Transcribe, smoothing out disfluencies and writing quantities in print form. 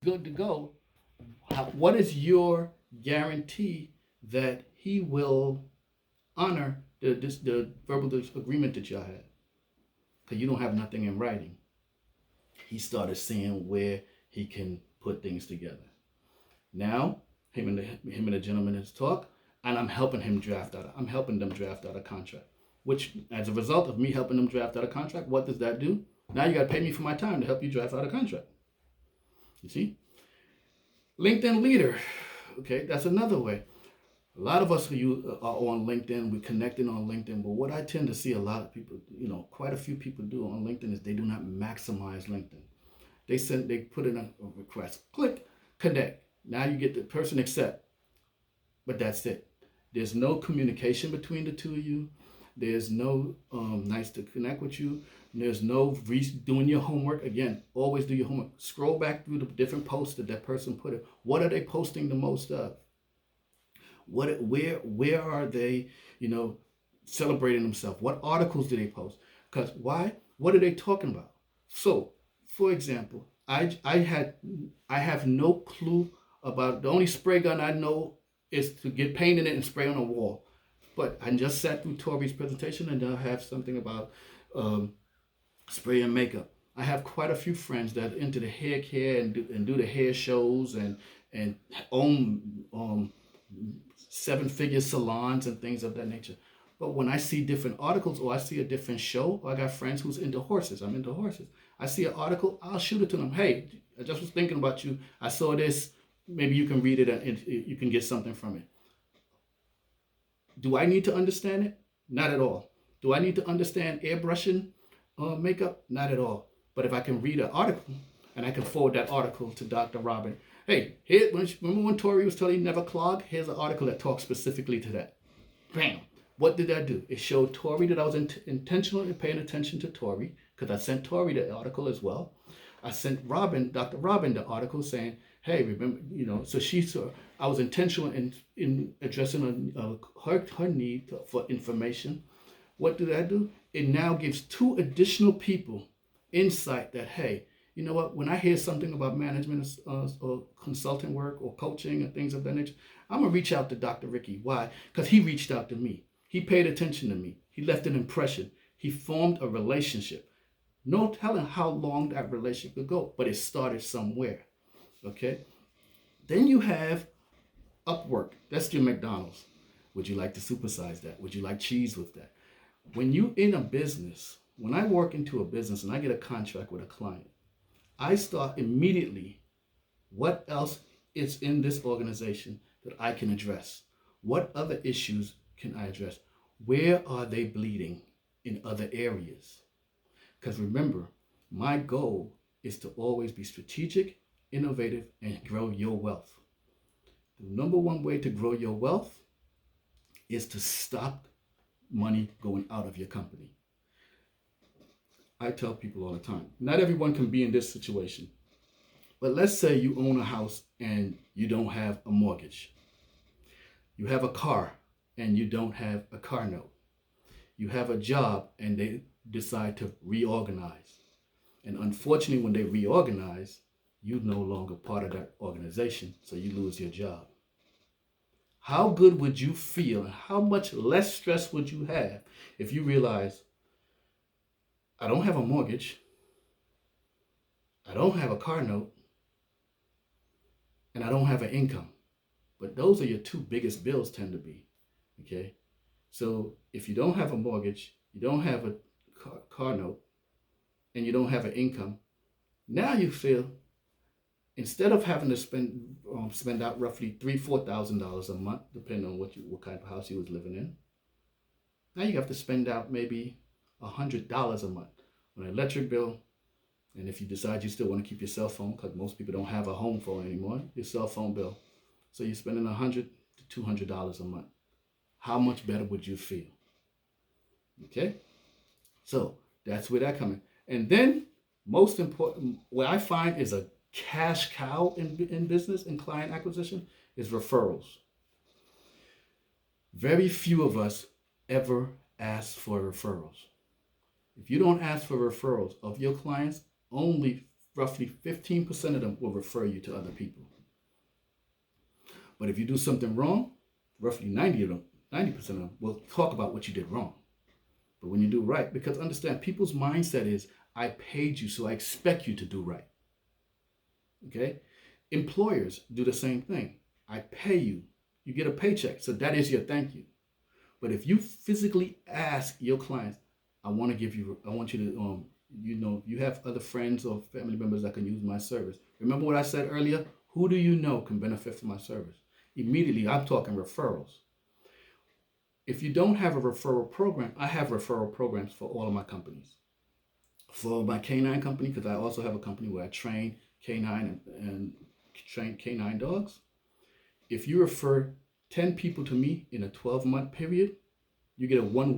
good to go, what is your guarantee that he will honor the verbal agreement that y'all had? Because you don't have nothing in writing. He started seeing where he can put things together. Now, him and the gentleman has talked, and I'm helping him draft out. I'm helping them draft out a contract. Which, as a result of me helping them draft out a contract, what does that do? Now you got to pay me for my time to help you draft out a contract. You see, LinkedIn leader. Okay, that's another way. A lot of us who are on LinkedIn, we're connecting on LinkedIn, but what I tend to see a lot of people, quite a few people do on LinkedIn is they do not maximize LinkedIn. They put in a request, click, connect. Now you get the person accept, but that's it. There's no communication between the two of you. There's no nice to connect with you. There's no doing your homework. Again, always do your homework. Scroll back through the different posts that person put in. What are they posting the most of? Where are they, celebrating themselves? What articles do they post? Because why? What are they talking about? So, for example, I have no clue about, the only spray gun I know is to get paint in it and spray on a wall. But I just sat through Tori's presentation, and they'll have something about spray and makeup. I have quite a few friends that are into the hair care and do the hair shows and own 7-figure salons and things of that nature. But when I see different articles or I see a different show, or I got friends who's into horses, I'm into horses. I see an article, I'll shoot it to them. Hey, I just was thinking about you. I saw this. Maybe you can read it and you can get something from it. Do I need to understand it? Not at all. Do I need to understand airbrushing makeup? Not at all. But if I can read an article and I can forward that article to Dr. Robin, hey, remember when Tori was telling you never clog? Here's an article that talks specifically to that. Bam. What did that do? It showed Tori that I was intentionally paying attention to Tori, because I sent Tori the article as well. I sent Dr. Robin, the article saying, hey, remember, so she saw I was intentional in addressing her need for information. What did that do? It now gives 2 additional people insight that, hey, you know what, when I hear something about management or consulting work or coaching and things of that nature, I'm going to reach out to Dr. Ricky. Why? Because he reached out to me. He paid attention to me. He left an impression. He formed a relationship. No telling how long that relationship could go, but it started somewhere. Okay? Then you have Upwork. That's your McDonald's. Would you like to supersize that? Would you like cheese with that? When you in a business, when I work into a business and I get a contract with a client, I start immediately, what else is in this organization that I can address? What other issues can I address? Where are they bleeding in other areas? Because remember, my goal is to always be strategic, innovative, and grow your wealth. The number one way to grow your wealth is to stop money going out of your company. I tell people all the time, not everyone can be in this situation. But let's say you own a house and you don't have a mortgage. You have a car and you don't have a car note. You have a job and they decide to reorganize. And unfortunately, when they reorganize, you're no longer part of that organization, so you lose your job. How good would you feel and how much less stress would you have if you realize, I don't have a mortgage, I don't have a car note, and I don't have an income? But those are your 2 biggest bills tend to be, okay? So if you don't have a mortgage, you don't have a car note, and you don't have an income, now you feel, instead of having to spend out roughly $3,000-4,000 a month, depending on what kind of house you was living in, now you have to spend out maybe $100 a month on an electric bill. And if you decide you still want to keep your cell phone, because most people don't have a home phone anymore, your cell phone bill. So you're spending $100 to $200 a month. How much better would you feel? Okay? So that's where that comes in. And then, most important, what I find is a cash cow in business and client acquisition is referrals. Very few of us ever ask for referrals. If you don't ask for referrals of your clients, only roughly 15% of them will refer you to other people. But if you do something wrong, roughly 90% of them will talk about what you did wrong. But when you do right, because understand, people's mindset is, I paid you, so I expect you to do right. Okay? Employers do the same thing. I pay you. You get a paycheck, so that is your thank you. But if you physically ask your clients, I want you to, you have other friends or family members that can use my service. Remember what I said earlier? Who do you know can benefit from my service? Immediately, I'm talking referrals. If you don't have a referral program, I have referral programs for all of my companies. For my canine company, because I also have a company where I train canine and train canine dogs. If you refer 10 people to me in a 12-month period, you get a 1 week